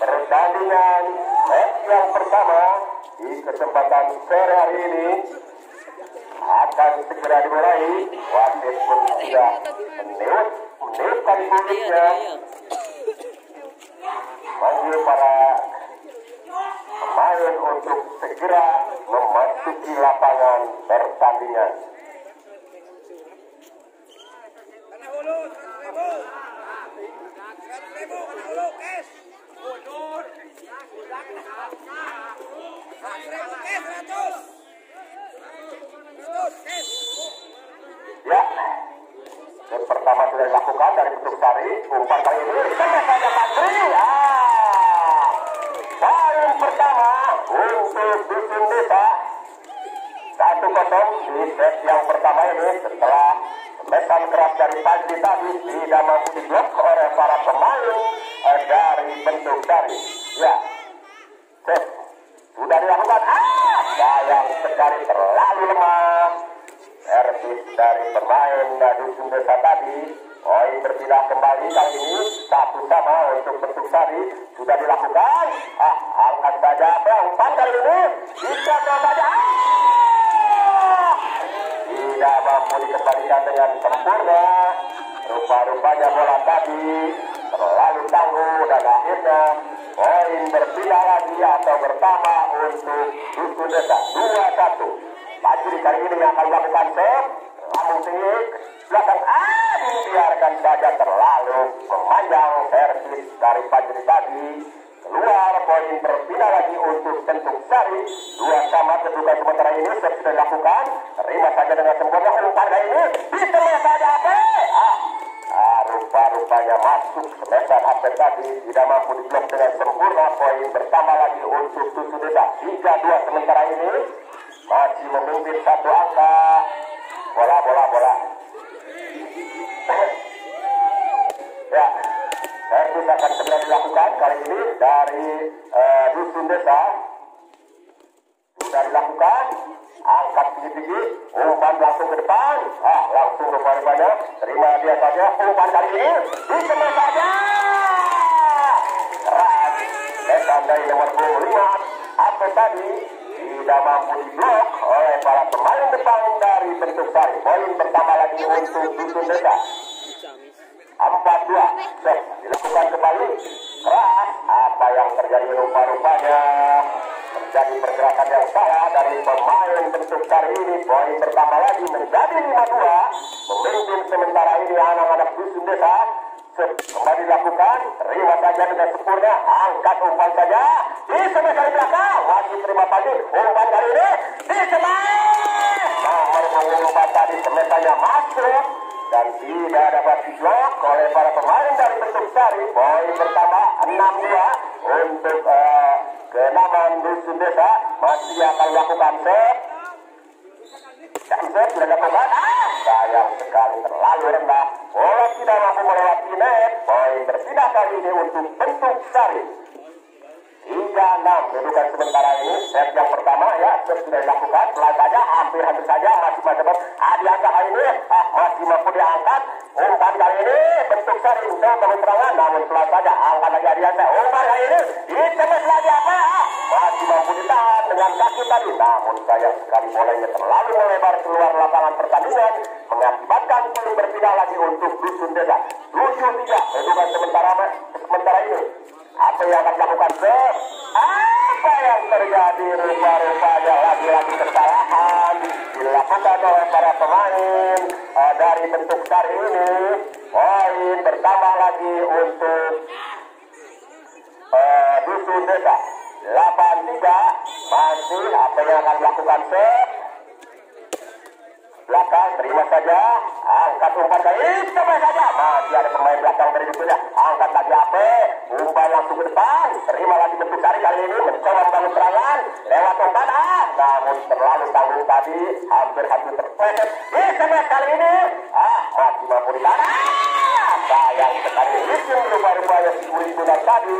pertandingan yang pertama di kesempatan sore hari ini akan segera dimulai. Wasit pun sudah meniupkan bunyinya bagi para pemain untuk segera memasuki lapangan pertandingan. Ya, yang pertama sudah dilakukan dari bentuk sari. Umpan kali ini kena saja Patri. Poin pertama untuk Dusun Desa 1-0 di set yang pertama ini setelah mesan keras dari Patri tadi tidak mampu diblok oleh para pemain dari bentuk sari. Ya, set sudah dilakukan. Sayang sekali terlalu lemah. Servis dari pemain Dusun Desa tadi. Poin berpindah kembali kali ini 1-1 untuk bentuk sari. Sudah dilakukan. Angkat saja umpan kali ini. Bisa saja. Tidak mampu dikembalikan dengan sempurna. Rupa-rupanya bola tadi terlalu tangguh dan akhirnya poin berpindah lagi atau bertambah untuk Dusun Desa 2-1. Fajri kali ini yang akan melakukan serve. Lambung tinggi belakang. Biarkan saja terlalu memanjang servis dari Fajri tadi. Keluar poin berpindah lagi untuk bentuk sari. 2-2 kedudukan sementara ini serve sudah dilakukan. Terima saja dengan sempurna umpan kali ini. Bisa saja apa? Rupa-rupanya masuk semesan HP tadi. Tidak mampu diblok dengan sempurna. Poin bertambah lagi untuk Dusun Desa 3-2 sementara ini. Masih memimpin satu angka. Bola. Ya, servis akan segera dilakukan kali ini dari Dusun Desa. Sudah dilakukan. Angkat tinggi-tinggi. Umpan langsung ke depan. Langsung rupanya. Terima dia saja. Umpan kali ini. Bisa saja. Keras. Mesan dari nomor 25. Apa tadi? Tidak mampu diblok oleh para pemain depan dari bentuk sari. Poin pertama lagi untuk Dusun Desa 4-2. Dilakukan kembali. Keras. Apa yang terjadi rupa-rupanya menjadi pergerakan yang salah dari pemain bentuk sari ini. Poin pertama lagi menjadi 5-2. Memimpin sementara ini anak-anak Dusun Desa. Kembali dilakukan. Terima saja dengan sempurna. Angkat umpan saja. Disemes dari belakang. Masih terima pagi. Umpan kali ini disemes. Nomor mengumpan tadi semesannya masuk. Dan tidak dapat diblok oleh para pemain dari bentuk sari. Poin pertama 6-2 untuk ke-6 Dusun Desa. Masih akan melakukan set. Dan set sudah dilakukan. Sayang sekali terlalu rendah. Bola tidak mampu melewati net. Poin berpindah kali ini untuk bentuk sari 3-6 kedudukan sementara ini. Set yang pertama ya sudah dilakukan. Pelan saja, hampir saja masih macam diangkat kali ini. Masih mampu diangkat. Umpan kali ini bentuk sari untuk kementerangan. Namun pelan saja, angkat lagi Adiansa. Umpan kali ini dicemes lagi apa? Masih mampu ditahan dengan kaki tadi. Namun sayang sekali bolanya terlalu melebar keluar lapangan pertandingan. Mengakibatkan poin berpindah lagi untuk Dusun Desa 7-3 kedudukan sementara ini. Apa yang akan dilakukan? Apa yang terjadi? Rupa-rupanya lagi-lagi kesalahan dilakukan oleh para pemain dari bentuk sari ini. Poin bertambah lagi untuk Dusun Desa 8-3. Masih apa yang akan dilakukan? Belakang, terima saja. Angkat umpan kali coba saja. Masih ada pemain belakang dari Dusun. Angkat lagi HP. Umpan langsung ke depan. Terima lagi bentuk sari kali ini. Mencoba membangun serangan. Lewat umpan. Namun terlalu tanggung tadi. Hampir terpleset. Disemes kali ini. Masih mampu ditahan. Sayang sekali. Licin rupa-rupanya si Uli Gunar tadi.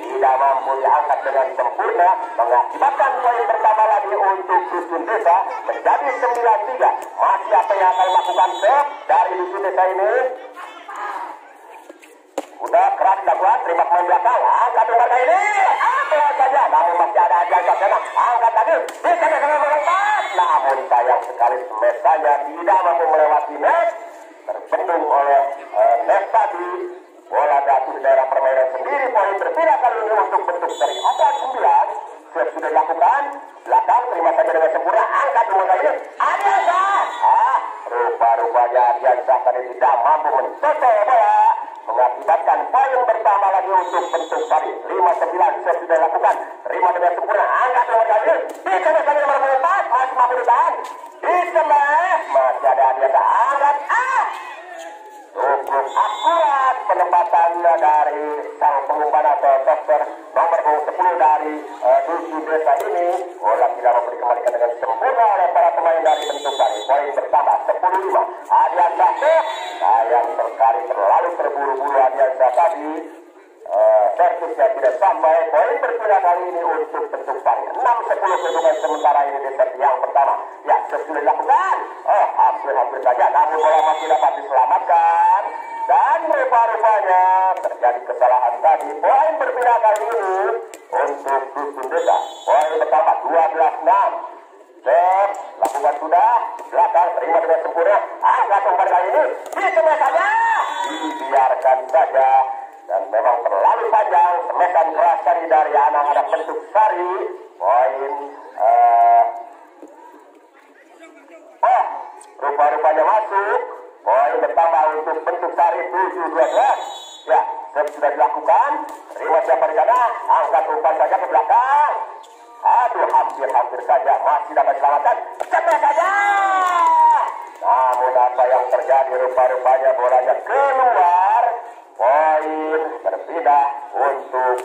Tidak mampu diangkat dengan sempurna. Mengakibatkan poin pertama lagi untuk Dusun Desa menjadi 9-3. Masih apa yang akan melakukan serve dari Dusun Desa ini? Udah keras dilakukan, terima pemain belakang, angkat umpan kali ini, bola saja, namun masih ada aja sana, angkat lagi, bisa melompat, namun sayang sekali semestanya tidak mampu melewati net, terbendung oleh net tadi, bola jatuh di daerah permainan sendiri, poin berpindah kali ini untuk bentuk seri 4-9, sudah dilakukan, belakang terima saja dengan sempurna, angkat umpan kali ini, Adiansa, rupa-rupanya Adiansa tadi tidak mampu mencetak bola, mengakibatkan poin bertambah lagi untuk bentuk sari 5-9 sudah dilakukan, terima dengan sempurna, angkat nomor kali ini, dikemas lagi nomor 4, masih mampu ditahan, dikemas, masih ada Adiansa, angkat, cukup akurat penempatannya dari sang pengumpan atau dokter nomor 10 dari Dusun Desa ini, bola tidak mau dikembalikan dengan sempurna oleh para pemain dari bentuk sari, poin bertambah 10-5, Adiansa sayang sekali terlalu terburu-buru Adiansa tadi, servisnya tidak sampai, poin berpindah kali ini untuk bentuk sari 6-10 kedudukan sementara ini di set yang pertama, ya sudah dilakukan, hampir saja, namun bola masih dapat diselamatkan, dan rupa-rupanya terjadi kesalahan tadi, poin berpindah kali ini untuk Dusun Desa, poin bertambah 12-6, lakukan sudah, belakang terima dengan sempurna, angkat umpan kali ini, dikemas saja, dibiarkan saja, dan memang terlalu panjang, semesan keras tadi dari anak-anak bentuk sari, poin, rupa-rupanya masuk, poin bertambah untuk bentuk sari 7-12, ya, sudah dilakukan, terima siapa di sana, angkat umpan saja ke belakang, hampir saja, masih dapat diselamatkan, cepat saja, namun apa yang terjadi, rupa-rupanya bolanya keluar, poin berpindah untuk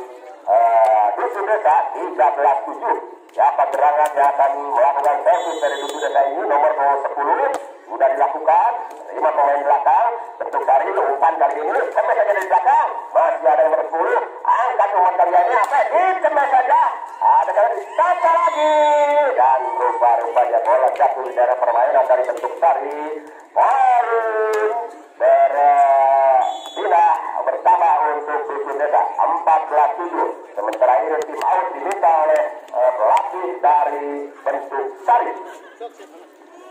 Dusun Desa 13-7. Siapa gerangan yang akan melakukan servis dari Dusun Desa ini, nomor 10 sudah dilakukan, terima pemain belakang, bentuk sari, umpan kali ini, cemas saja dari belakang, masih ada nomor 10, angkat umpan kali ini, dikemas saja, ada kali tata lagi, dan rupa-rupanya bola jatuh di daerah permainan dari bentuk sari, poin berpindah bertambah untuk Dusun Desa 14-7. Sementara ini tim out diminta oleh pelatih dari bentuk sari.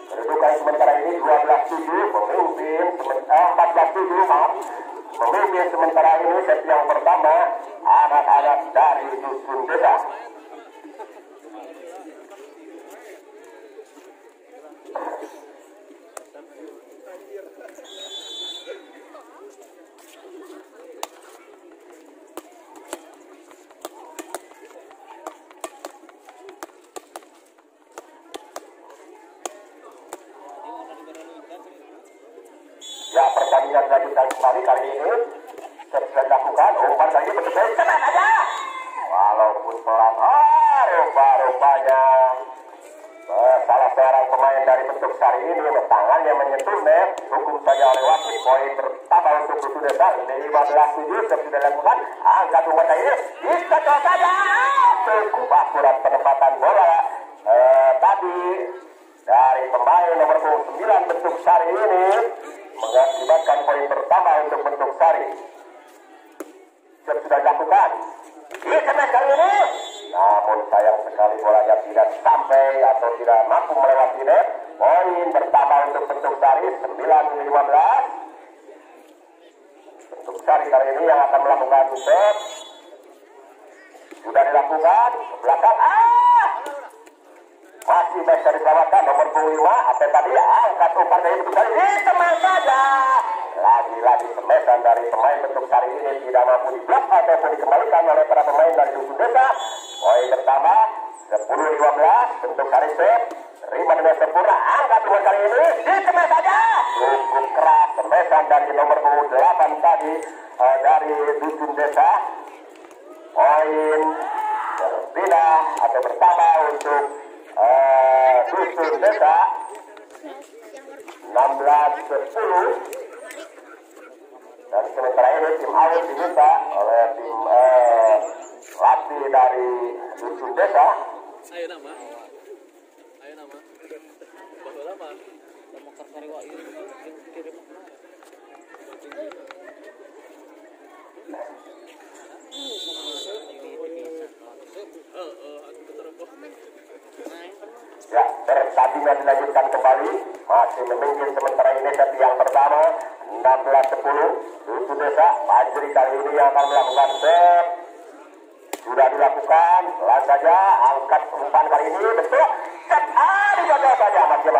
Kedudukan sementara ini 12-7, memimpin 14-7, memimpin sementara ini set yang pertama anak-anak dari Dusun Desa. Ya, pertandingan dilanjutkan kembali kali ini, sudah dilakukan, umpan kali ini betul-betul cepat aja, walaupun pelan, rupa-rupanya salah seorang pemain dari bentuk sari ini tangannya menyentuh net, hukum saja oleh wasit, poin bertambah untuk Dusun Desa 15-7, sudah dilakukan, angkat umpan kali ini, dikejar saja, cukup akurat penempatan bola tadi dari pemain nomor 9 bentuk sari ini, mengakibatkan poin pertama untuk bentuk sari. Sudah dilakukan, dikemas kali ini, namun sayang sekali bolanya tidak sampai atau tidak mampu melewati net, poin bertambah untuk bentuk sari 9-15. Bentuk sari kali ini yang akan melakukan set, sudah dilakukan, belakang, masih bisa diselamatkan nomor 25, apa tadi, angkat umpan dari bentuk sari, dikemas saja, lagi-lagi semesan dari pemain bentuk sari ini tidak mampu diblok ataupun dikembalikan oleh para pemain dari Dusun Desa, poin bertambah 10-15, bentuk sari set, terima dengan sempurna, angkat umpan kali ini, dikemas saja, cukup keras semesan dari nomor 8 tadi dari Dusun Desa, poin berpindah atau bertambah untuk Dusun Desa 16-10, dan sementara ini tim out diminta oleh tim latih dari Dusun Desa. Ayo nama. Ya, pertandingan dilanjutkan kembali. Masih memimpin sementara ini set yang pertama 16-10. Dusun Desa Fajri kali ini yang akan melakukan set. Sudah dilakukan, langsung saja angkat umpan kali ini betul. Set dijaga saja, masih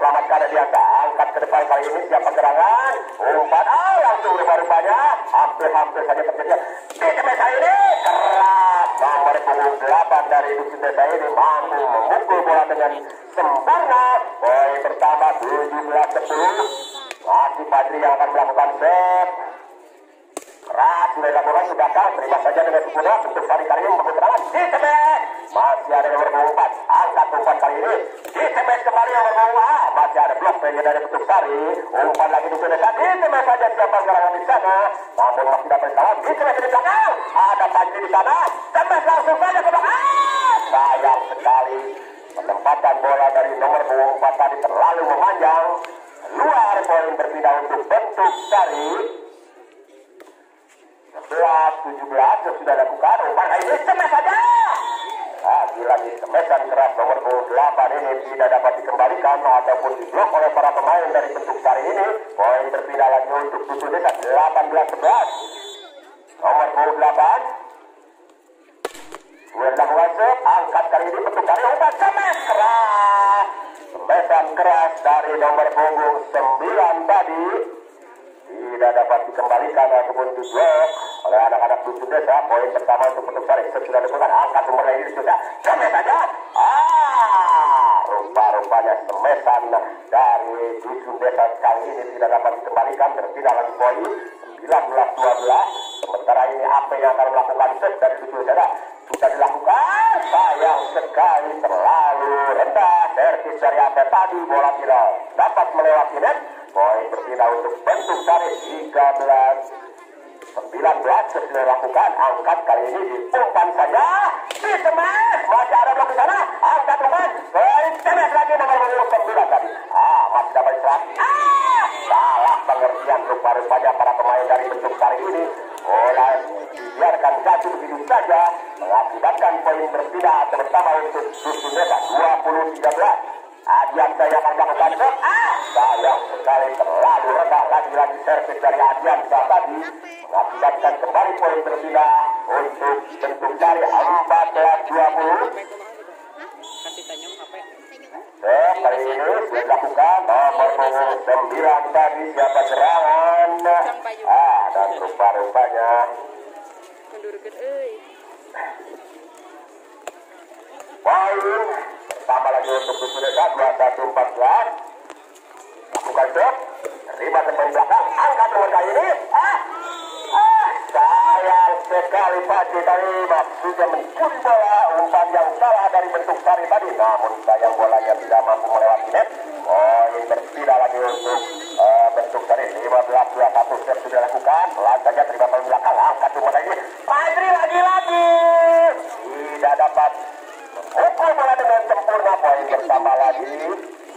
selamatkan dia. Angkat ke depan kali ini siapa gerangan. Umpan langsung rupa-rupanya hampir saja terjadi. Di mesa ini keras. Nomor punggung 8 dari Dusun Desa ini mampu memukul bola dengan sempurna. Poin pertama 17-10. Masih Fajri yang akan melakukan set. Keras sudah dilakukan, sudah kan, terima saja dengan sempurna. Bentuk kali ini membangun serangan. Di temes. Masih ada nomor punggung 4. Angkat umpan kali ini. Di temes kembali nomor punggung A. Masih ada blok dari bentuk sari. Umpan lagi Dusun Desa. Di temes saja siapa gerangan di sana. Namun masih dapat salah. Di temes di belakang. Ada Fajri di sana. Temes langsung saja ke belakang. Sayang sekali. Penempatan bola dari nomor punggung 4 tadi terlalu memanjang. Luar poin berpindah untuk bentuk sari. 11-17 sudah lakukan. Umpan kali ini temes saja. Lagi temesan keras nomor 8 ini tidak dapat dikembalikan ataupun diblok oleh para pemain dari bentuk sari ini. Poin berpindah lagi untuk Dusun Desa 18-11. Nomor 8 sudah dilakukan set. Angkat kali ini bentuk sari. Umpan temes keras. Temesan keras dari nomor punggung 9 tadi tidak dapat dikembalikan ataupun diblok oleh anak-anak Dusun Desa. Poin pertama untuk bentuk sari sudah dilakukan. Angkat umur ini sudah temes saja. Rupa-rupanya temesan dari Dusun Desa kali ini tidak dapat dikembalikan. Terpindah lagi poin 19-12. Sementara ini apa yang akan melakukan set dari Dusun Desa sudah dilakukan. Sayang sekali terlalu rendah. Servis dari apa tadi bola tidak dapat melewati net. Poin berpindah untuk bentuk sari 19 sudah dilakukan. Angkat kali ini di umpan saja. Di temes. Masih ada blok di sana. Angkat umpan. Poin temes lagi nomor 9 tadi. Masih dapat diserang. Salah pengertian rupa-rupanya para pemain dari bentuk sari ini. Bola dibiarkan jatuh begitu saja. Mengakibatkan poin berpindah terutama untuk Dusun Desa 20-13. Adiansa yang akan melakukan set. Sayang sekali terlalu rendah. Lagi-lagi servis dari Adiansa tadi mengakibatkan kembali poin berpindah untuk bentuk sari 14-20. Kali ini sudah dilakukan nomor punggung 9 tadi siapa serangan. Dan rupa-rupanya poin tambah lagi untuk Dusun Desa 21-14. Lakukan set. Terima teman belakang. Angkat nomor kali ini. Sayang sekali Fajri tadi sudah mencuri bola. Umpan yang salah dari bentuk sari tadi. Namun sayang bolanya tidak mampu melewati net. Poin berpindah lagi untuk bentuk sari 15-21. Set sudah lakukan. Langsung saja terima teman belakang. Angkat nomor kali ini. Fajri lagi-lagi tidak dapat ukur bola dengan sempurna. Poin bertambah lagi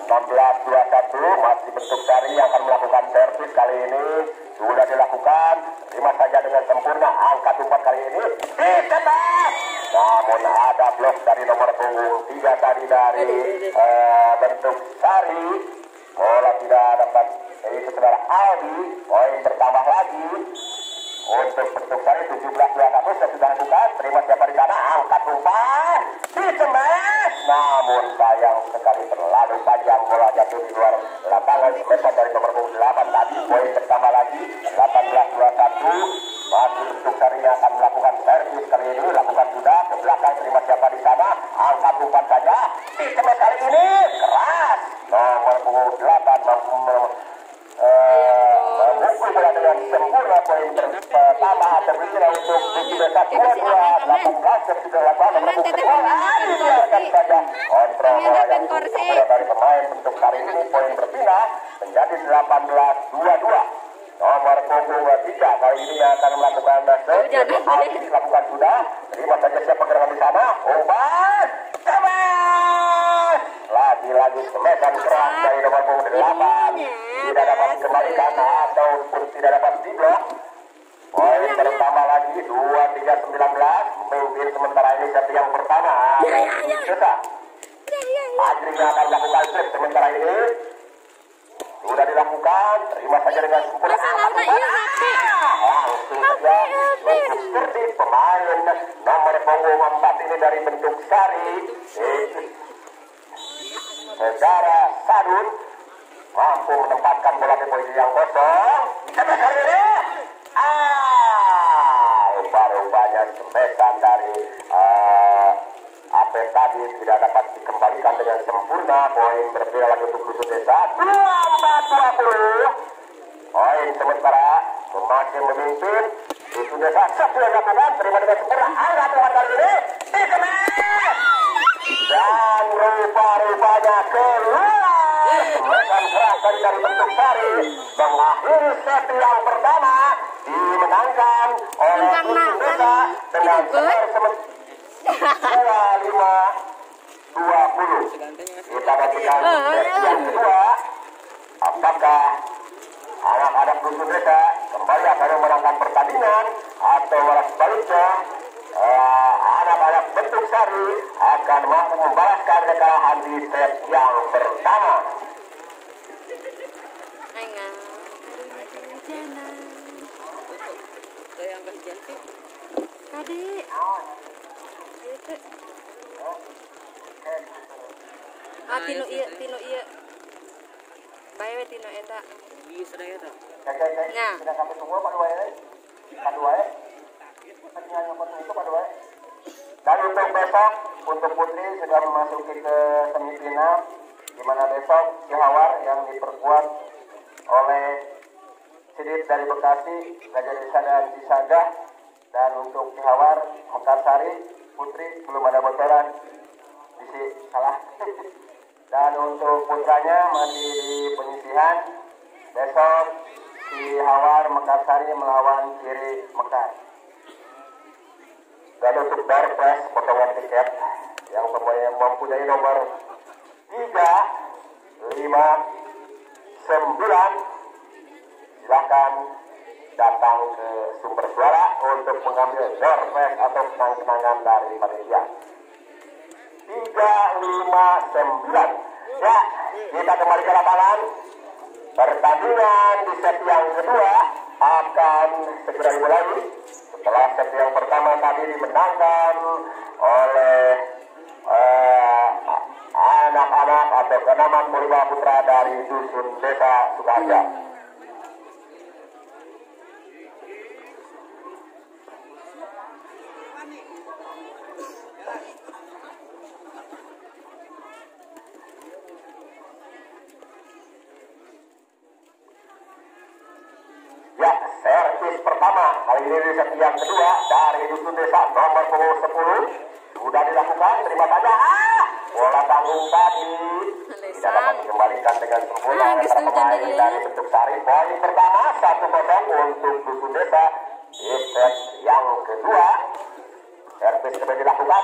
16-21. Masih bentuk sari yang akan melakukan servis kali ini sudah dilakukan. Terima saja dengan sempurna. Angkat umpan kali ini ditembak. Namun ada blok dari nomor punggung 3 tadi dari bentuk sari. Bola tidak dapat itu saudara Aldi. Poin bertambah lagi untuk bentuk sari 17-21 sudah dilakukan. Terima siapa di sana. Angkat umpan ditembak. Namun sayang sekali terlalu panjang bola jatuh di luar lapangan. Semesan dari nomor 8 tadi. Poin bertambah lagi 18-21. Masih bentuk sari yang akan melakukan servis kali ini. Lakukan sudah ke belakang. Terima siapa di sana. Angkat umpan saja. Ditembak kali ini keras. Nomor 8 mampu memukul bola dengan sempurna. Poin pertama terbicara untuk Dusun Desa 22-18. Sudah lakukan nomor 2. Dibiarkan saja kontrol bola yang dari pemain bentuk sari ini. Poin berpindah menjadi 18-22. Nomor punggung 3 kali ini yang akan melakukan set. Dilakukan sudah. Terima saja siapa gerangan di sana. Umpan temes. Lagi-lagi semesan keras dari nomor punggung 8. Tidak dapat dikembalikan ataupun tidak dapat diblok. Poin bertambah lagi 23-19. Memimpin sementara ini set yang pertama. Kita Adrinya akan melakukan set sementara ini. Sudah dilakukan, terima saja dengan sempurna. Langsung saja untuk seperti pemain nomor punggung 4 ini dari bentuk sari. Saudara Sadun mampu menempatkan bola di posisi yang kosong. Kita kali ini rupanya sembesan dari apa tadi tidak dapat dikembalikan dengan sempurna. Poin berbeda lagi untuk Dusun Desa 24-20. Poin sementara masih memimpin Dusun Desa. Sudah dilakukan, terima dengan sempurna. Angkat Tuhan kali ini dikemas dan rupa-rupanya keluar. Sembesan keras dari bentuk sari mengakhiri set yang pertama dimenangkan oleh Dusun Desa dengan skor sementara 25-20. Kita nantikan set yang kedua. Apakah anak-anak Dusun Desa kembali akan memenangkan pertandingan atau malah sebaliknya anak-anak bentuk sari akan mampu membalaskan kekalahan di set yang pertama. Tadi tino iya bae tino eta nya Sudah sampai semua Pak Dua dan untuk besok untuk Putri sudah memasuki ke semifinal, di mana besok Cihawar yang diperkuat oleh Sidit dari Bekasi, Gajah Desa dan Cisaga. Dan untuk Cihawar Mekarsari Putri belum ada bocoran, salah. Dan untuk putranya masih di penyisihan. Besok Cihawar Mekarsari melawan Kiri Mekar. Dan untuk Barpres potongan tiket yang mempunyai nomor 3, 5, 9, silakan datang ke sumber suara untuk mengambil Barpres atau kenang-kenangan dari panitia. 3, 5, 9. Ya, kita kembali ke lapangan. Pertandingan di set yang kedua akan segera dimulai. Setelah set yang pertama tadi dimenangkan oleh anak-anak atau kenaman Purba Putra dari Dusun Desa Sukaharja. Servis pertama kali ini di set yang kedua dari Dusun Desa nomor 10 sudah dilakukan, terima saja. Bola tanggung tadi tidak dapat dikembalikan dengan sempurna oleh para pemain dari bentuk sari. Poin pertama 1-0 untuk Dusun Desa di set yang kedua. Servis sudah dilakukan,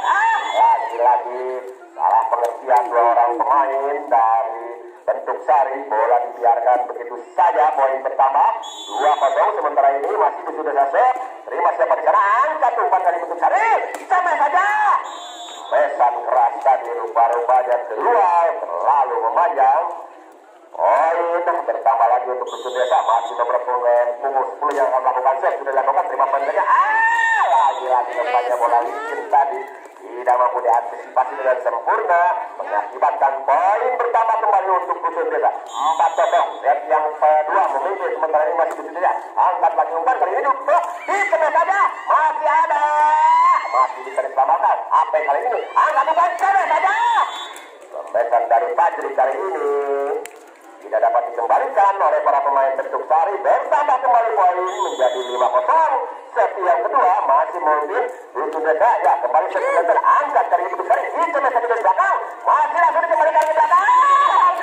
lagi-lagi salah pengertian dua orang pemain dari bentuk sari. Bola dibiarkan begitu saja. Poin pertama 2-0. Sementara ini masih Dusun Desa set. Terima siapa di sana, angkat umpan dari bentuk sari, sama saja. Pesan keras tadi rupa-rupanya keluar, terlalu memanjang. Poin bertambah lagi untuk Dusun Desa. Masih nomor punggung 10 yang akan melakukan set. Sudah dilakukan, terima poinnya. Lagi-lagi nampaknya bola licin tadi tidak mampu diantisipasi dengan sempurna, mengakibatkan poin bertambah kembali untuk Dusun Desa 4-0. Set yang kedua memimpin, sementara ini masih Dusun Desa. Angkat lagi umpan kali ini duduk, dikemas saja, masih ada, masih bisa diselamatkan. Apa yang kali ini? Angkat umpan saja. Sembesan dari Fajri kali ini tidak dapat dikembalikan oleh para pemain bentuk sari. Bertambah kembali poin menjadi 5-0. Set yang kedua masih memimpin Dusun Desa. Ya, kembali set semester angkat dari bentuk sari. Itu masih di belakang, masih langsung dikembalikan ke belakang.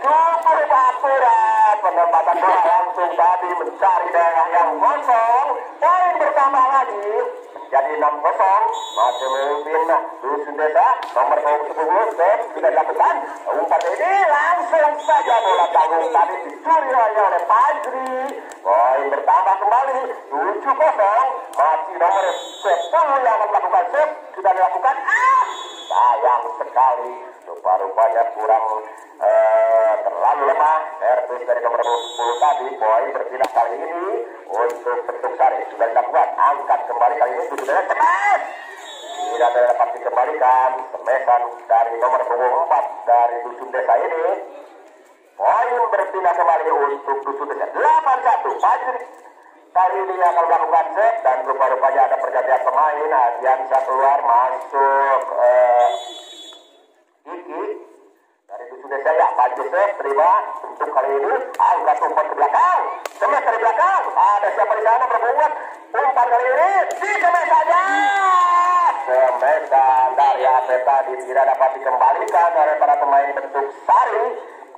Cukup akurat penempatan bola langsung tadi mencari daerah yang kosong. Poin bertambah lagi menjadi 6-0. Masih memimpin Dusun Desa nomor 10 sudah dilakukan. Umpan ini langsung saja bola tanggung tadi dicuri oleh Fajri. Poin bertambah kembali 7-0. Masih nomor 10 yang akan melakukan save. Sudah dilakukan. Sayang sekali. Rupa-rupanya kurang terlalu lemah. Servis dari nomor 10 tadi. Poin berpindah kali ini untuk Bentuk Sari. Sudah dilakukan. Angkat kembali kali ini. Sudah cepat. Tidak dapat dikembalikan. Semesan dari nomor 4 dari Dusun Desa ini. Poin berpindah kembali untuk Dusun Desa. 8-1. Fajri kali ini akan melakukan set. Dan rupa-rupanya ada pergantian pemain. Adiansyah keluar masuk Iki dari Dusun Desa ya. Fajri set terima. Untuk kali ini angkat umpan ke belakang. Semes dari belakang. Ada siapa di sana berbuat. Umpan kali ini disemes saja. Semesan dari Ape tadi tidak dapat dikembalikan oleh para pemain Bentuk Sari.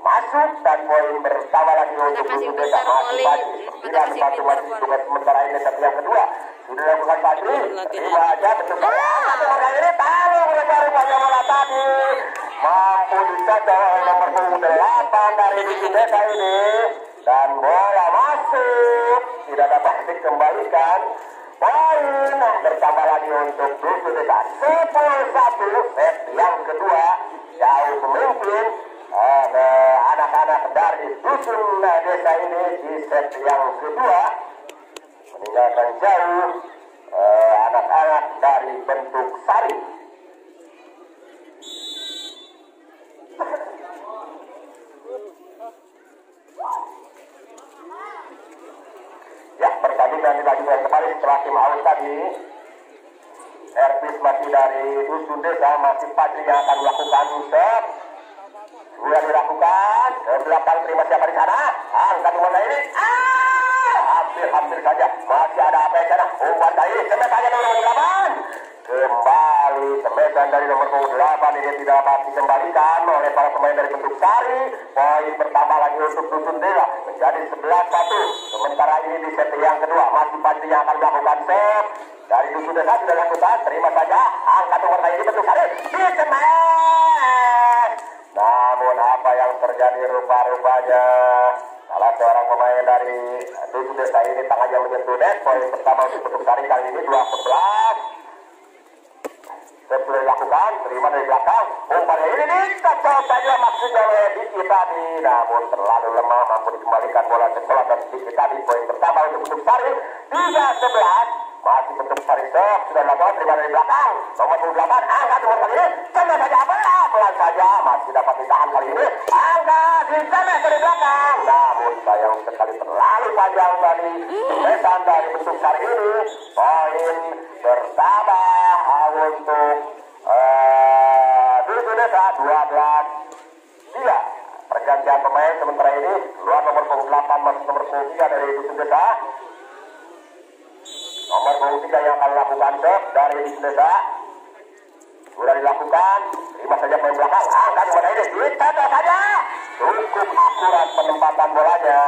Masuk dan poin bersama lagi untuk Dusun Desa. Masih Fajri. Tidak satu masih tugas sementara ini tapi yang kedua. Sudah dilakukan Fajri. Terima aja Bentuk Sari. Satu kali ini taruh rupa-rupanya bola tadi. Mampu dicatat oleh nomor 8 dari Dusun Desa ini. Dan bola masuk. Tidak dapat dikembalikan. Poin bertambah lagi untuk Dusun Desa 10-1. Set yang kedua jauh memimpin anak-anak dari Dusun Desa ini di set yang kedua meninggalkan jauh anak-anak dari Bentuk Sari. Ya, pertandingan dilanjutkan kembali setelah tim out tadi. Servis masih dari Dusun Desa, masih Fajri yang akan melakukan set. Sudah dilakukan. Ke belakang terima siapa di sana? Angkat umpan ini. Hampir saja. Masih ada apa di sana? Umpan tadi. Semes saja nomor 8. Kembali semesan dari nomor 8 ini tidak dapat dikembalikan oleh para pemain dari Bentuk Sari. Poin bertambah lagi untuk Dusun Desa menjadi 11-1. Sementara ini di set yang kedua masih Fajri yang akan melakukan save. Dari Dusun Desa sudah dilakukan. Terima saja. Angkat umpan tadi Bentuk Sari. Disemes. Namun apa yang terjadi rupa-rupanya salah seorang pemain dari Dusun Desa ini tangannya menyentuh net. Poin pertama untuk Bentuk Sari kali ini 2-11. Sudah dilakukan, terima dari belakang. Umpan ini dicocok saja maksudnya oleh Diki tadi. Namun terlalu lemah, mampu dikembalikan bola sekolah dan Diki tadi. Poin pertama untuk Bentuk Sari 3-11. Masih Bentuk Sari sudah dilakukan, terima dari belakang. Nomor 28, angkat umpan kali ini. Cemes saja apa? Pelan saja, masih dapat ditahan kali ini. Angkat, dicemes dari belakang. Namun sayang sekali terlalu panjang tadi. Semesan dari Bentuk Sari ini. Poin bertambah untuk Dusun Desa 12. Iya, pergantian pemain sementara ini luar nomor 8 masih nomor 3 dari Dusun Desa. Nomor 3 yang akan melakukan save dari Dusun Desa. Sudah dilakukan. Terima saja poin belakang. Angkat bola ini. Dicatat saja. Cukup akurat penempatan bolanya.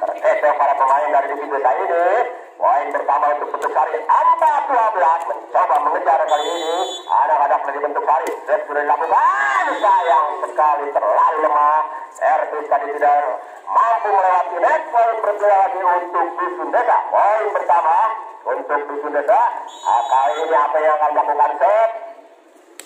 Terkecoh para pemain dari Dusun Desa ini. Poin pertama untuk Bentuk Sari 4-12. Mencoba mengejar kali ini anak-anak dari Bentuk Sari. Set sudah dilakukan. Sayang sekali terlalu lemah. Servis tadi tidak mampu melewati net. Poin bergerak lagi untuk Dusun Desa. Poin pertama untuk Dusun Desa. Kali ini apa yang akan melakukan set?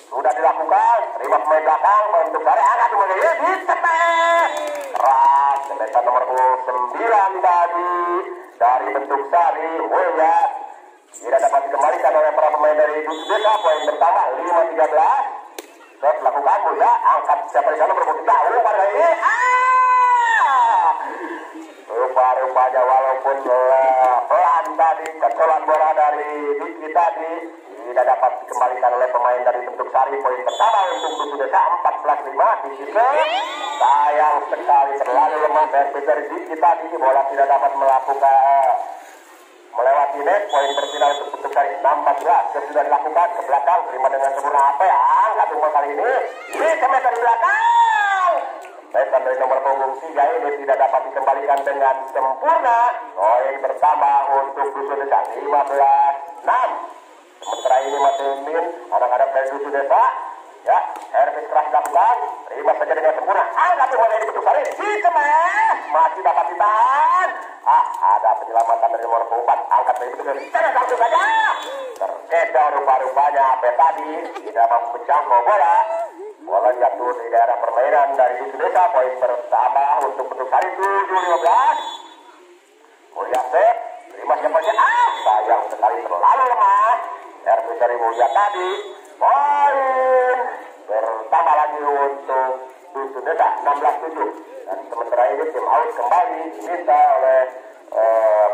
Sudah dilakukan. Terima pemain belakang. Bentuk Sari angkat kembali dicepat. Keras. Semesan nomor 9 tadi dari Bentuk Sari. Mulya tidak dapat dikembalikan oleh para pemain dari Dusun Desa. Poin pertama 5-13. Set lakukan Mulya. Angkat siapa di sana berbunyi jauh pada ini. Rupa-rupanya walaupun pelan tadi kecolan bola dari Diki tadi tidak dapat dikembalikan oleh pemain dari Bentuk Sari. Poin pertama untuk Dusun Desa 14-5. Diki sayang sekali terlalu lemah servis dari Diki tadi. Bola tidak dapat melakukan melewati net. Poin berpindah untuk Bentuk Sari 16-14. Sudah dilakukan ke belakang. Terima dengan sempurna apa ya? Angkat umpan kali ini. Dicemes dari belakang. Semesan dari nomor punggung 3 ini tidak dapat dikembalikan dengan sempurna. Poin bertambah untuk Dusun Desa 15-6. Sementara ini masih min anak-anak dari Dusun Desa. Ya, servis keras dilakukan. Terima saja dengan sempurna. Angkat umpan dari bentuk sari. Dikemas. Masih dapat ditahan. Ada penyelamatan dari nomor 4. Angkat dari bentuk sari. Sana langsung saja. Terkejar rupa-rupanya apa tadi. Tidak mampu menjangkau bola. Bola jatuh di daerah permainan dari Dusun Desa. Poin pertama untuk bentuk sari 7-15. Mulia set. Terima siapanya. Sayang sekali terlalu lemah. Servis dari Mulia tadi. Poin bertambah lagi untuk Dusun Desa 16-7. Dan sementara ini tim out kembali diminta oleh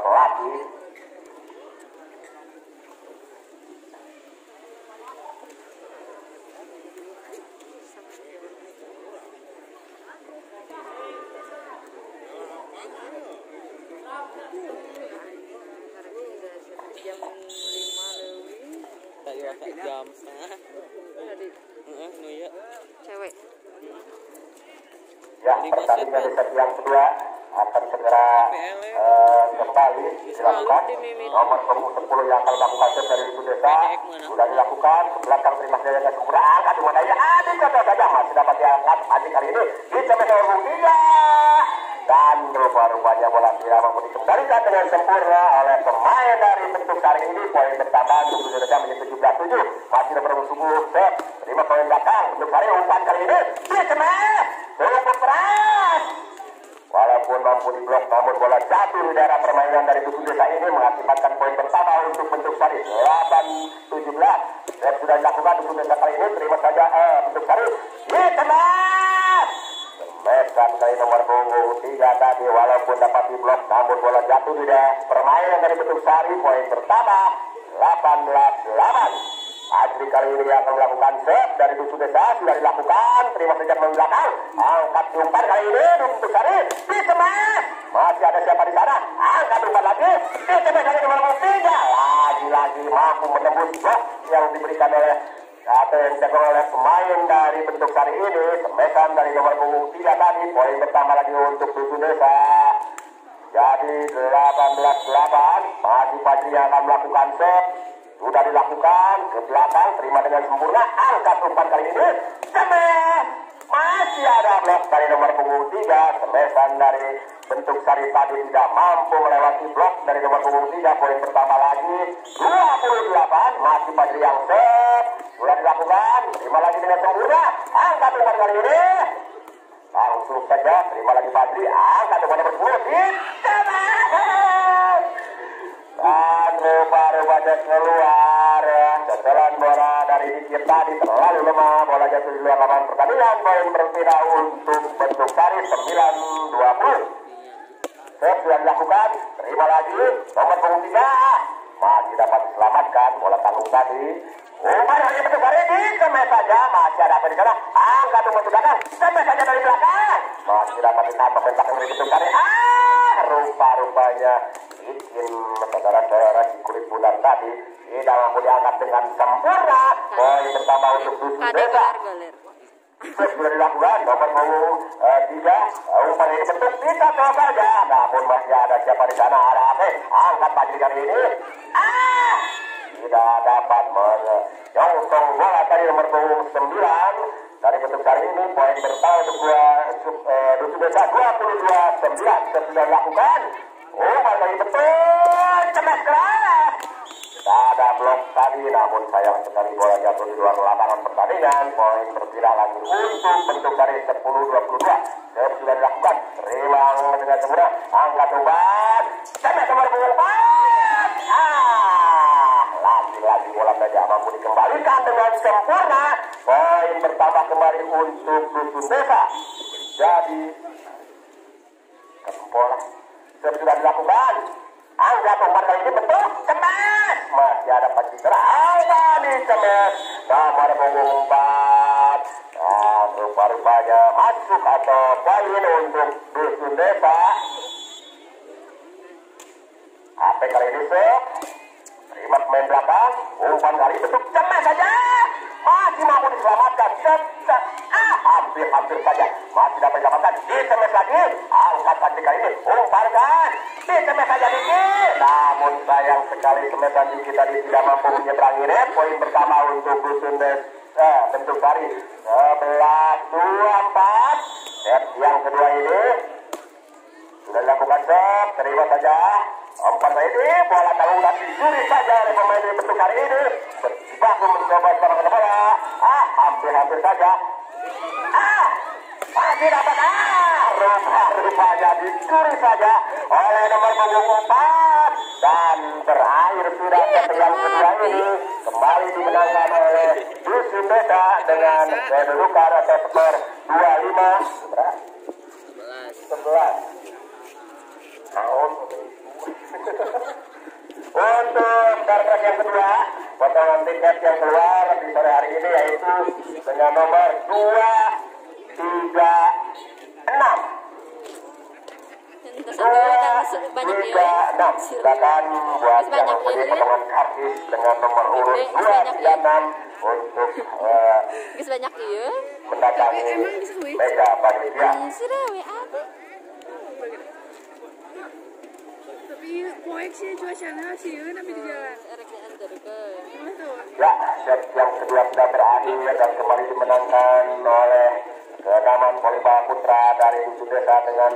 pelatih. Jam 5 lebih. Jam setengah. Tadi Iya. cewek. Ya, pertandingan di set yang kedua akan segera kembali dilakukan. Nomor 10 yang akan melakukan set dari Dusun Desa sudah dilakukan. Belakang terima kasih yang sempurna. Angkat di madanya. Adik kata saja masih dapat diangkat. Adik kali ini dicemet nomor 3. Dan rupa-rupanya bola tidak mampu dikembalikan dengan sempurna oleh pemain dari bentuk sari ini. Poin bertambah untuk Dusun Desa menjadi 17-7. Masih nomor 10 set. Terima poin belakang bentuk sari umpan kali ini dicemet. Cukup keras. Walaupun mampu diblok, namun bola jatuh di daerah permainan dari Dusun Desa ini mengakibatkan poin pertama untuk bentuk sari 8-17. Dan sudah dilakukan Dusun Desa kali ini. Terima saja bentuk sari dicemet. Mesan dari nomor punggung 3 tadi walaupun dapat diblok, namun bola jatuh di daerah permainan dari bentuk sari. Poin pertama 18-8. Adri kali ini akan melakukan set dari Dusun Desa. Sudah dilakukan. Terima saja ke belakang. Angkat umpan kali ini untuk sari. Dicemet. Masih ada siapa di sana? Angkat umpan lagi. Dicemet dari nomor 3. Lagi-lagi mampu menembus blok yang diberikan oleh atau yang dijaga oleh pemain dari bentuk sari ini. Semesan dari nomor punggung 3 tadi. Poin pertama lagi untuk Dusun Desa. Jadi 18-8. Masih Fajri yang akan melakukan set. Sudah dilakukan ke belakang, terima dengan sempurna. Angkat umpan kali ini. Semes. Masih ada blok dari nomor punggung 3. Semesan dari bentuk sari tadi tidak mampu melewati blok dari nomor punggung 3. Poin pertama lagi 28. Masih Fajri yang set. Sudah dilakukan, terima lagi dengan sempurna. Angkat umpan kali ini. Langsung saja, terima lagi Fajri. Angkat umpan nomor 10. Dan rupa-rupanya keluar. Setelan bola dari dikit tadi terlalu lemah. Bola jatuh di luar lapangan pertandingan. Poin berpindah untuk bentuk sari 9-20. Set sudah dilakukan. Terima lagi nomor punggung 3. Masih dapat diselamatkan bola tanggung tadi. Umpan dari bentuk sari dikemes saja. Masih ada apa di sana? Angkat umpan belakang. Kemes saja dari belakang. Masih dapat ditambah belakang dari bentuk sari. Rupa-rupanya bikin saudara-saudara di kulit bulan tadi tidak mampu diangkat dengan sempurna. Poin pertama untuk Dusun Desa. Sudah dilakukan nomor punggung 3. Umpan ini bentuk bisa saja. Namun masih ada siapa di sana? Ada apa? Angkat pagi kali ini. Tidak dapat menyongsong bola dari nomor punggung 9. Dari bentuk sari ini poin pertama untuk Dusun Desa 22-9. Sudah dilakukan. Umpan dari betul, cemas keras. Ada blok tadi, namun sayang sekali bola jatuh di luar lapangan pertandingan. Poin berpindah lagi untuk bentuk dari 10-22. Dan sudah dilakukan. Terima dengan sempurna. Angkat umpan. Cemas nomor punggung 4. Lagi-lagi bola tidak mampu dikembalikan dengan sempurna. Poin bertambah kembali untuk Dusun Desa. Jadi bola sudah dilakukan. Angkat umpan kali ini betul. Cemas. Masih ada pasti angkat di cemas. Nomor punggung 4. Nah, rupa-rupanya masuk atau poin untuk Dusun Desa. HP kali ini sok. Terima pemain belakang. Umpan kali betul. Cemas saja. Masih mampu diselamatkan. hampir saja masih dapat diselamatkan. Ditemes lagi, angkat kaki kali ini, umparkan, ditemes saja dikit. Namun sayang sekali semesan dikit tadi tidak mampu menyeberangi net. Poin pertama untuk Dusun Bentuk Sari 11-24. Set yang kedua ini sudah dilakukan set, terima saja. Umpan ini bola tanggungan dicuri saja oleh pemain dari Bentuk Sari ini. Berjibaku mencoba sekarang ke bola. Hampir saja. Masih dapat. Rupanya dicuri saja oleh nomor punggung 4. Dan berakhir sudah set yang kedua ini kembali dimenangkan oleh Dusun Desa dengan kedudukan atau skor 25-11. Untuk kartu yang kedua, potongan tiket yang keluar di sore hari ini yaitu dengan nomor 236. Silakan buat yang mempunyai potongan kartis dengan nomor urut 236 untuk mendatangi meja panitia. Tapi proyeksi cuacanya sih, tapi di jalan. Ya, set yang kedua sudah berakhir dan kembali dimenangkan oleh Kenaman Volleyball Putra dari Dusun Desa dengan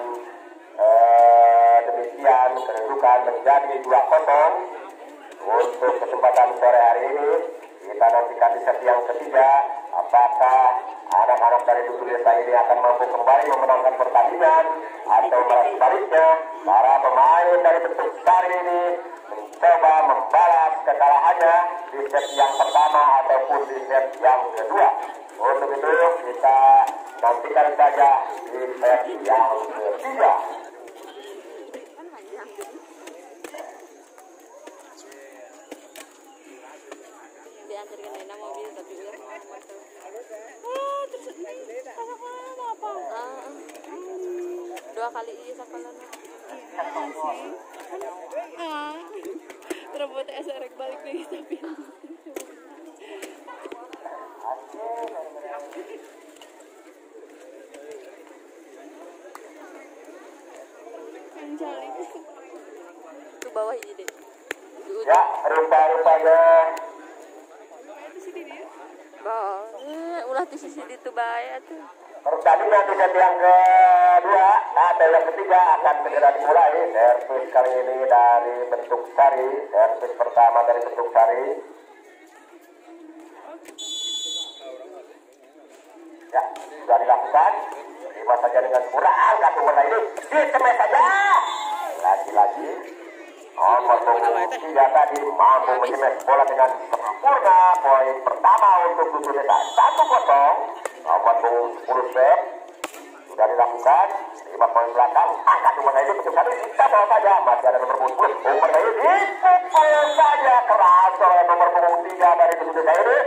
demikian kedudukan menjadi 2-0. Untuk kesempatan sore hari ini kita nantikan di set yang ketiga apakah anak-anak dari Dusun Desa ini akan mampu kembali memenangkan pertandingan atau malah sebaliknya para pemain dari Bentuk Sari ini mencoba membalas kekalahannya di set yang pertama ataupun di set yang kedua. Untuk itu kita nantikan saja di set yang ketiga. Dua kali iya sakalana. Terbut eserek balik lagi tapi. Yang jali. Ke bawah ini deh. Ya, rupa-rupanya. Ulah di sisi itu bahaya tuh. Pertandingan di set yang kedua atau yang ketiga akan segera dimulai. Servis kali ini dari Bentuk Sari. Servis pertama dari Bentuk Sari. Ya, sudah dilakukan. Terima saja dengan sempurna. Angkat bola ini. Ditemes saja. Lagi-lagi. Nomor punggung 3 tadi mampu menyemes bola dengan sempurna. Poin pertama untuk Dusun Desa 1-0. Nomor punggung 10 set sudah dilakukan. 5 poin belakang. Angkat bola ini Bentuk Sari. Kita bawa saja. Masih ada nomor punggung 10. Umpan ini dipukul saja keras oleh nomor punggung 3 dari Dusun Desa ini.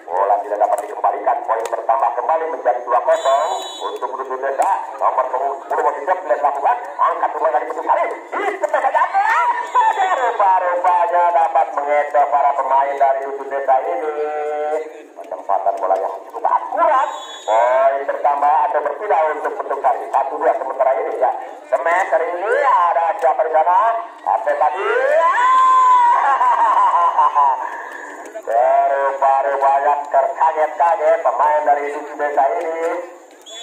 Bola tidak dapat dikembalikan. Poin bertambah kembali menjadi 2-0 untuk Dusun Desa. Nomor punggung 10 masih siap sudah dilakukan. Angkat bola dari Bentuk Sari. Ditemes saja. Rupa-rupanya dapat mengecoh para pemain dari Dusun Desa ini. Penempatan bola yang cukup akurat. Poin bertambah atau berpindah untuk Bentuk Sari. 1-2 sementara ini ya. Semes hari ini ada siapa di sana? Apa tadi? Rupa-rupanya terkaget-kaget pemain dari Dusun Desa ini.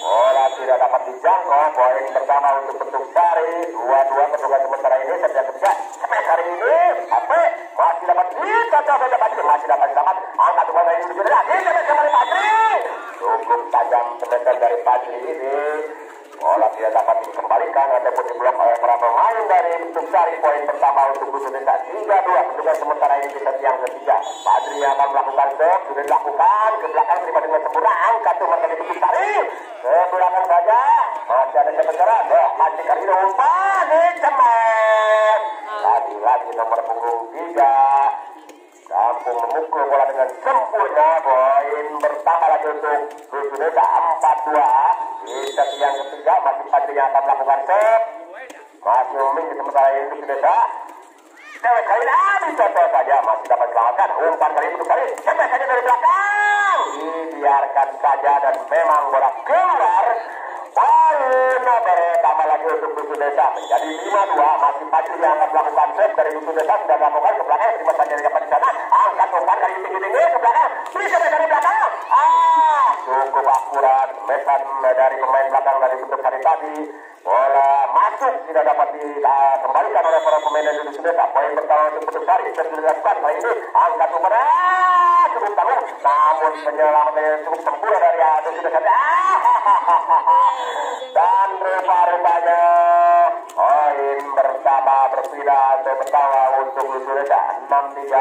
Bola tidak dapat dijangkau. Poin pertama untuk Bentuk Sari. 2-2 kedudukan sementara ini. Set yang ketiga. Semes hari ini. Apa? Masih dapat dicocok saja Patri. Masih dapat selamat. Angkat bola ini Dusun Desa. Semes kembali Patri. Cukup tajam semesan dari Patri ini. Bola tidak dapat dikembalikan ataupun diblok oleh para pemain dari Bentuk Sari. Poin pertama untuk Dusun Desa 3-2 kedudukan sementara ini di set yang ketiga. Patri akan melakukan set. Sudah dilakukan. Ke belakang terima dengan sempurna. Angkat tuh dari Bentuk Sari. Ke belakang saja. Masih ada kebenaran. Masih kali ini umpan. Ditemes. Lagi-lagi nomor punggung 3. Kampung memukul bola dengan sempurna. Poin bertambah lagi untuk Dusun Desa 4-2. Di set yang ketiga masih Patri yang akan melakukan set. Masih memiliki sementara ini Dusun Desa. Cewek kali ini bisa saja masih dapat selamatkan. Umpan kali Bentuk Sari. Sampai saja dari belakang. Dibiarkan diamankan saja dan memang bola keluar. Poin bertambah lagi untuk Dusun Desa menjadi 5-2. Masih Fajri yang akan melakukan save dari Dusun Desa, sudah melakukan ke belakang, terima saja dapat di sana, angkat umpan dari tinggi-tinggi ke belakang, bisa dari belakang, cukup akurat mesan dari pemain belakang dari bentuk hari tadi. Bola masuk, tidak dapat dikembalikan oleh para pemain dari Dusun Desa. Poin pertama untuk bentuk Sari, sudah dilakukan kali ini, angkat umpan cukup tanggung, namun penyelamatnya cukup sempurna dari Dusun Desa. Dan rupa-rupanya poin bersama berpindah atau bertawa untuk Dusun Desa 6-3.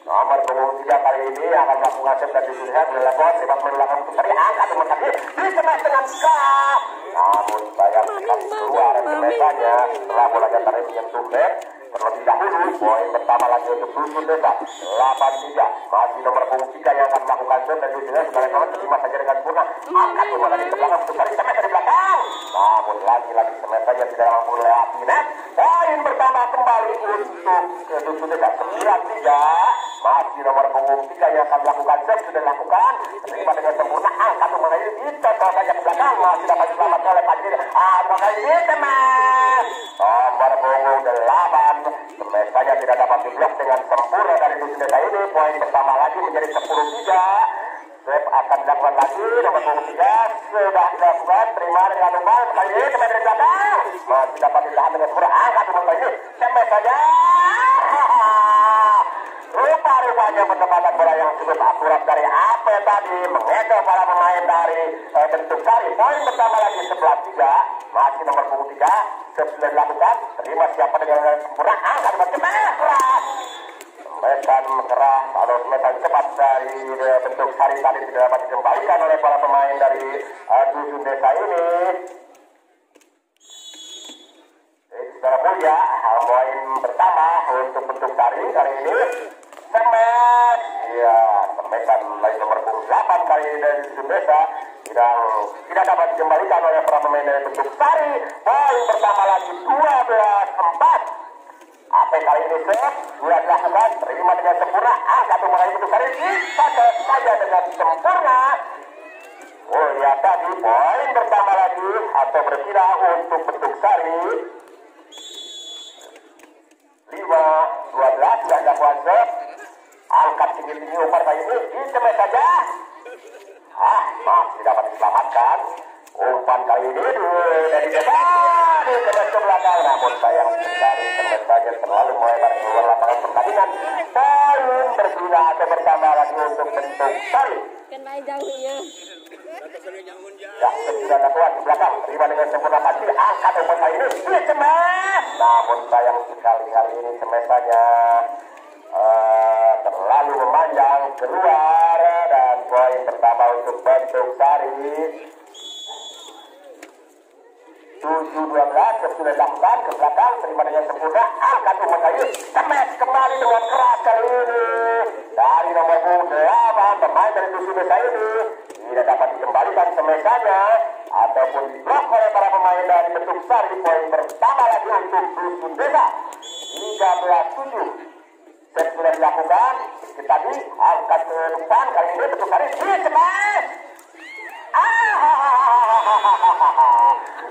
Nomor punggung 3 kali ini akan melakukan save dan Dusun Desa dilakukan sebab melangkah untuk tadi angkat umpan kaki disemes dengan skap. Namun sayang sekali keluar semesanya setelah bolanya tadi menyentuh net. Terlebih dahulu poin pertama lagi untuk Dusun Desa 8-3. Masih nomor punggung 3 yang akan melakukan save dan Dusun Desa sebagai kawan terima saja dengan sempurna. Angkat umpan dari ke belakang untuk tadi semes dari belakang. Namun lagi-lagi semesanya tidak mampu melewati net. Poin pertama kembali untuk Dusun Desa 9-3. Masih nomor punggung 3 yang akan melakukan save sudah dilakukan. Terima dengan sempurna, angkat umpan ini dicocok saja ke belakang. Masih dapat diselamatkan oleh Fajri. Apakah ini teman? Nomor punggung 8. Semestanya tidak dapat diblok dengan sempurna dari Dusun Desa ini. Poin pertama lagi menjadi 10-3. Save akan dilakukan lagi. Nomor punggung 3 sudah dilakukan. Terima dengan umpan kali ini teman dari belakang. Masih dapat ditahan dengan sempurna, angkat umpan kali ini. Semestanya rupa-rupanya pendekatan bola yang cukup akurat dari AP tadi mengejar para pemain dari bentuk Sari. Poin pertama lagi 11-3. Masih nomor punggung 3 sudah dilakukan. Terima siapa dengan sempurna, angkat keras keras. Mesan keras atau mesan cepat dari bentuk Sari tadi tidak dapat dikembalikan oleh para pemain dari Dusun Desa ini. Secara mulia, poin pertama untuk bentuk Sari kali ini. Semes, ya, semesan lagi nomor 8 kali ini dari Dusun Desa yang tidak dapat dikembalikan oleh para pemain dari bentuk Sari. Poin pertama lagi 12-4. Apa kali ini save sudah dilakukan, terima dengan sempurna, angkat umpan dari bentuk Sari dicocok saja dengan sempurna. Oh ya, tadi poin pertama lagi atau berpindah untuk bentuk Sari 5-12 sudah dilakukan save. Angkat tinggi-tinggi umpan kali ini dicemes saja. Masih dapat diselamatkan. Umpan kali ini dari Desa dicemes ke belakang. Namun sayang sekali semestanya terlalu melebar keluar lapangan pertandingan. Poin berpindah atau bersama lagi untuk bentuk Sari. Kena jauh ya. Ya, sudah dapat ke belakang. Terima dengan sempurna pasti. Angkat umpan kali ini dicemes. Namun sayang sekali kali ini semestanya terlalu memanjang keluar dan poin pertama untuk bentuk Sari 7-12 sudah dilakukan ke belakang, terima dengan sempurna, angkat umpan kali ini semes kembali dengan keras kali ini dari nomor 8 pemain dari Dusun Desa ini tidak dapat dikembalikan semesanya ataupun diblok oleh para pemain dari bentuk Sari. Poin pertama lagi untuk Dusun Desa 13-7. Set sudah dilakukan, tadi angkat ke depan kali ini bentuk Sari dicemes.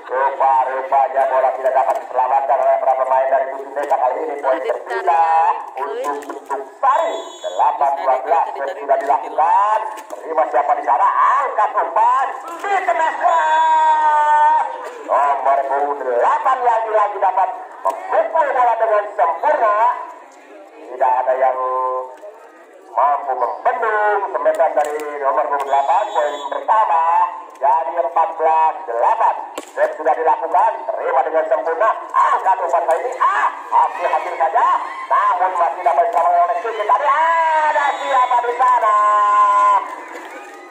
Rupa-rupanya bola tidak dapat diselamatkan oleh para pemain dari Dusun Desa kali ini. Poin terpindah untuk bentuk Sari 8-12. Set sudah dilakukan, terima siapa di sana, angkat umpan dicemes keras. Nomor 8 lagi-lagi dapat memukul bola dengan sempurna. Tidak ada yang mampu membendung semesan dari nomor 8. Poin pertama jadi 14-8. Set sudah dilakukan, terima dengan sempurna, angkat umpan kali ini, hasil saja, namun masih dapat diselamatkan oleh Kiki. Tadi ada siapa di sana?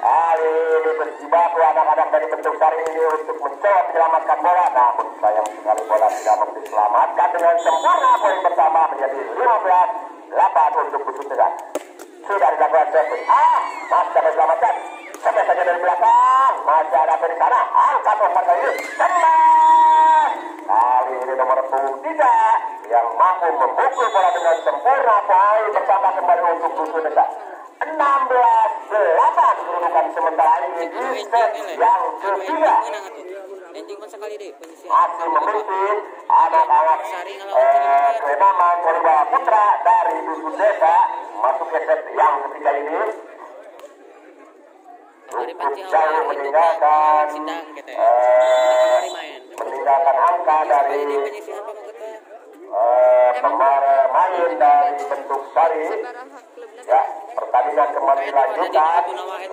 Kali ini berjibaku anak-anak dari bentuk Sari ini untuk mencoba menyelamatkan bola, namun sayang sekali bola tidak mampu diselamatkan dengan sempurna. Poin pertama menjadi 15-8 untuk Dusun Desa. Sudah dilakukan save. Masih dapat diselamatkan. Sampai saja dari belakang. Masih ada di sana. Angkat umpan kali ini. Tembak. Kali ini nomor 3 yang mampu memukul bola dengan sempurna. Poin pertama kembali untuk Dusun Desa. 16-8. 8 kedudukan sementara ini di set yang ketiga. Masih memimpin anak-anak Sleman Kalibawa Putra dari Dusun Desa masuk ke set yang ketiga ini. Cukup jauh meninggalkan angka dari pemain dari Bentuk Sari. Ya, pertandingan kembali dilanjutkan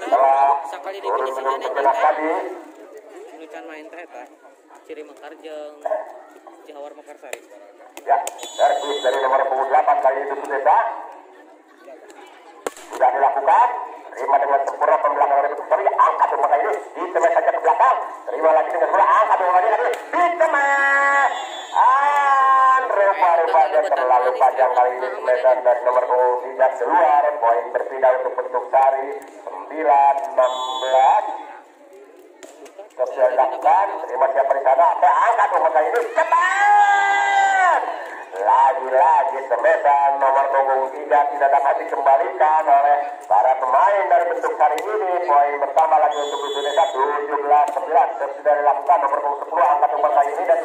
setelah turun minum sejenak tadi. Lucan main teh eta Ciri Mekar jeung Cihawar Mekarsari. Ya, servis dari nomor 28 kali itu Desa sudah dilakukan. Terima dengan sempurna pembelakang dari Bentuk Sari. Angkat rumah ini ditemes saja ke belakang. Terima lagi dengan bola, angkat rumah lagi ditemes. Rupa-rupanya terlalu panjang kali ini semesan dari nomor 3 keluar. Poin berpindah untuk Bentuk Sari 9-16. Sudah dilakukan. Terima siapa di sana. Angkat rumah kali ini cepat. Lagi-lagi semesan nomor punggung 3 tidak dapat dikembalikan oleh para pemain dari Bentuk Sari ini. Poin pertama lagi untuk Dusun Desa 17-11. Sudah dilakukan nomor punggung 10 angkat nomor kali ini dan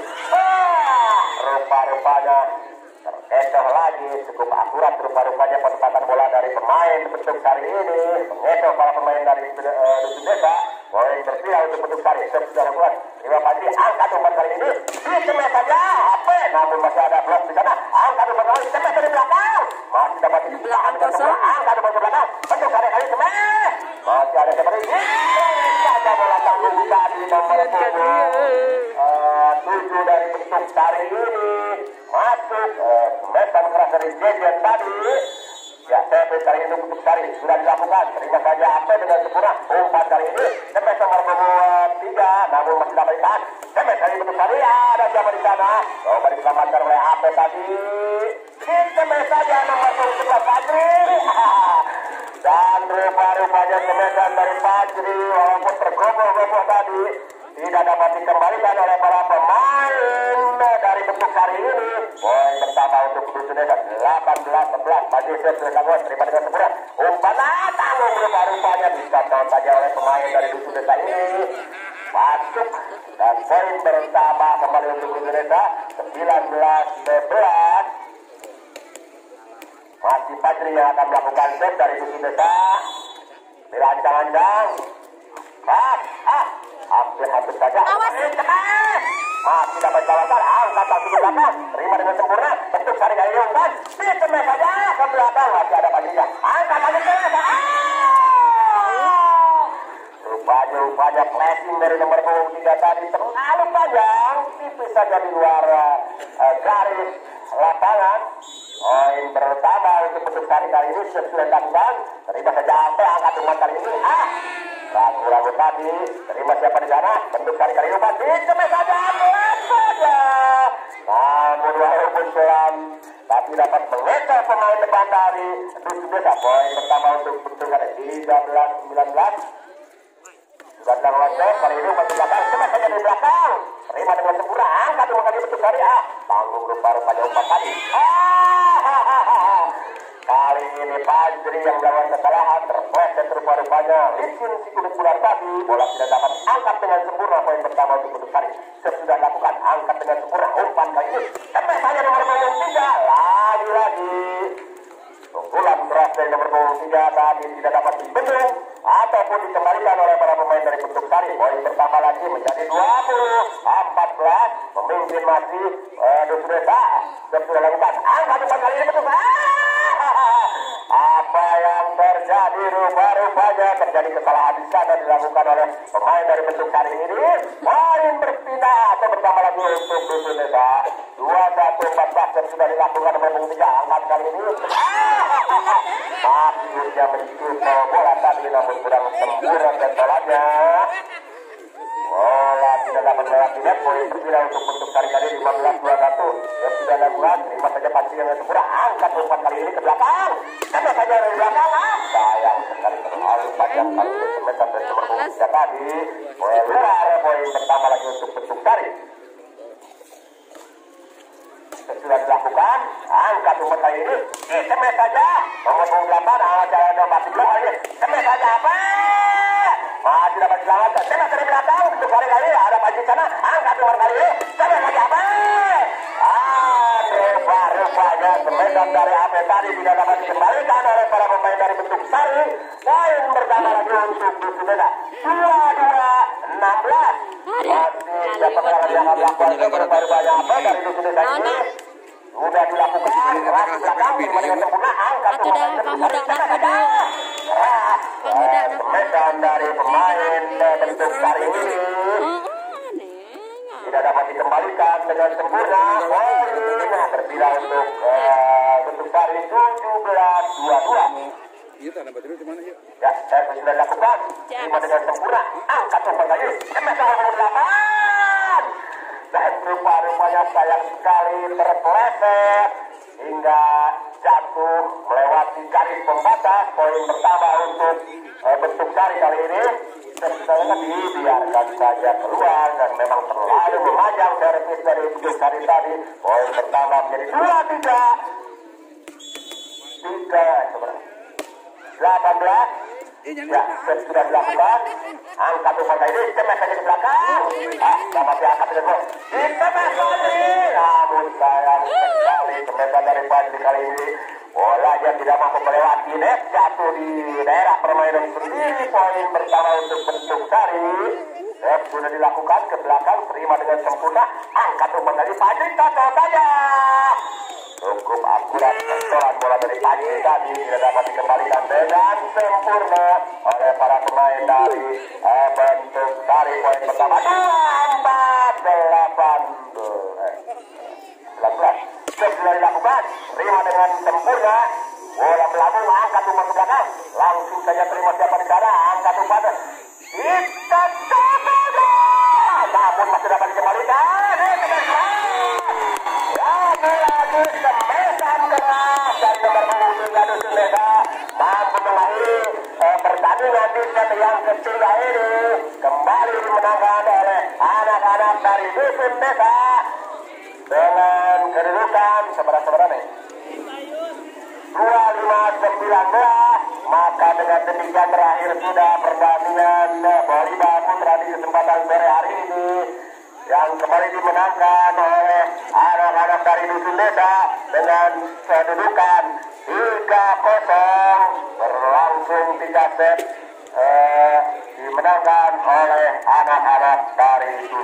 rupa-rupanya terkecoh lagi. Cukup akurat rupa-rupanya penempatan bola dari pemain Bentuk Sari ini. Mengecoh para pemain dari Dusun Desa. Poin berpindah untuk Bentuk Sari. Sudah dilakukan. Terima kasih angkat nomor kali ini. Ditemes saja. Namun masih ada blok di sana. Angkat nomor kali temes dari belakang. Masih dapat di belakang kosong. Angkat nomor belakang. Bentuk Sari kali temes. Masih ada seperti ini. Saja bola tanggung tadi nomor 7 dari Bentuk Sari ini masuk semesan keras dari Jejen tadi. Ya, servis kali ini Bentuk Sari sudah dilakukan. Terima saja apa dengan sempurna. Umpan kali ini temes nomor 3. Namun masih dapat ditahan. Temes kali Bentuk Sari. Ada siapa di sana? Coba diselamatkan oleh apa tadi? Temes saja nomor 11 Fajri. Dan rupa-rupanya temesan dari Fajri walaupun tergobol-gobol tadi tidak dapat dikembalikan oleh para pemain dari Bentuk Sari ini. Poin pertama untuk Dusun Desa 18-11. Maju set dilakukan. Terima dengan sempurna. Umpan tanggung rupa-rupanya dikacau saja oleh pemain dari Dusun Desa ini. Masuk dan poin pertama kembali untuk Dusun Desa 19-11. Masih Fajri yang akan melakukan set dari Dusun Desa. Dirancang-rancang. Hampir saja. Masih dapat kawasan. Angkat langsung ke belakang. Terima dengan sempurna. Bentuk Sari kali umpan. Ditemes saja ke belakang. Masih ada Fajrinya. Angkat lagi temes. Rupanya flashing dari nomor 3 tadi terlalu panjang. Tipis saja di luar garis lapangan. Poin pertama untuk Bentuk Sari kali ini sudah dilakukan. Terima saja apa angkat umpan kali ini. Ragu-ragu tadi. Terima siapa di sana. Bentuk Sari kali umpan. Ditemes saja. Pelan saja. Namun walaupun pelan tapi dapat mengejar pemain depan dari Dusun Desa. Poin pertama untuk Bentuk Sari 13-19. Sudah dilakukan kali ini umpan di belakang. Temes saja di belakang. Terima dengan sempurna. Angkat umpan kali Bentuk Sari. Tanggung rupa-rupanya umpan tadi. Kali ini Fajri yang melakukan kesalahan terpleset rupa-rupanya licin si kulit bulan tadi. Bola tidak dapat angkat dengan sempurna. Poin pertama untuk Bentuk Sari. Sesudah lakukan angkat dengan sempurna. Umpan kali ini temes saja nomor 3. Lagi-lagi pukulan keras dari nomor 3 tadi tidak dapat dibendung ataupun dikembalikan oleh para pemain dari Bentuk Sari. Poin pertama lagi menjadi 20-14. Pemimpin masih Dusun Desa. Sesudah lakukan angkat umpan kali ini Bentuk Sari. Apa yang terjadi rupa-rupanya terjadi kesalahan di sana dilakukan oleh pemain dari Bentuk Sari ini. Poin berpindah atau bertambah lagi untuk Dusun Desa 21-14 yang sudah dilakukan oleh punggung 3. Angkat kali ini akhirnya mencuba bola tadi namun kurang sempurna tembalannya. Bola tidak dapat melewati net. Poin berpindah untuk Bentuk Sari kali 15-21 yang sudah dilakukan. Terima saja pancing yang sempurna. Angkat umpan kali ini ke belakang. Sama saja dari belakang. Sayang sekali terlalu panjang kali ini semesan dari nomor 3 tadi. Poin pertama lagi untuk Bentuk Sari. Sudah dilakukan. Angkat umpan kali ini. Temes saja. Nomor 8. Jalan nomor 3 kali ini. Temes saja apa? masih dapat diselamatkan. Tembak dari belakang untuk kali-kali ada maju sana. Angkat nomor kali ini. Tembak lagi apa? Rupanya semedan dari AP tadi tidak dapat dikembalikan oleh para pemain dari Bentuk Sari. Poin pertama lagi untuk Dusudeda. 22-16. Masih dapat yang dilakukan rupanya AP dari Dusudeda ini. Sudah dilakukan keras di belakang dengan sempurna. Angkat nomor semedan dari pemain Bentuk Sari ini tidak dapat dikembalikan dengan sempurna. Berbeda untuk Bentuk Sari 17-22. Iya, tanda baterai di mana ya? Ya, saya sudah lakukan. Terima dengan sempurna. Angkat nomor kali. MS nomor 8. Dan rupanya sayang sekali terpeleset hingga jatuh melewati garis pembatas. Poin pertama untuk Bentuk Sari kali ini. Sebenarnya dibiarkan saja keluar dan memang terlalu memanjang servis dari Bentuk Sari tadi. Poin pertama menjadi 23-18. Ya, sudah dilakukan. Angkat umpan ini, ditemes saja ke belakang. Dapat diangkat dengan gol. Ditemes lagi. Namun sayang sekali temesan dari Fadli kali ini. Bolanya tidak mampu melewati net, jatuh di daerah permainan sendiri. Poin pertama untuk Bentuk Sari. Sudah dilakukan ke belakang, terima dengan sempurna. Angkat umpan dari Fadli, tato saja. Cukup akurat sentuhan bola dari Panji tadi tidak dapat dikembalikan dengan sempurna oleh para pemain dari Bentuk Sari. Poin pertama 19 sudah dilakukan, terima dengan sempurna. Bola melambung, angkat umpan ke belakang, langsung saja terima siapa di sana, angkat umpan. Kita coba, namun masih dapat dikembalikan. Lagi-lagi semesan keras dan nomor punggung Gaduh Sumeda mampu mengakhiri pertandingan di set yang ketiga ini. Kembali dimenangkan oleh anak-anak dari Dusun Desa dengan kedudukan seberapa nih? 25-19. Maka dengan demikian terakhir sudah pertandingan volleyball putra di kesempatan sore hari ini yang kembali dimenangkan oleh anak-anak dari Dusun Desa dengan kedudukan 3-0 berlangsung 3 set dimenangkan oleh anak-anak dari Dusun.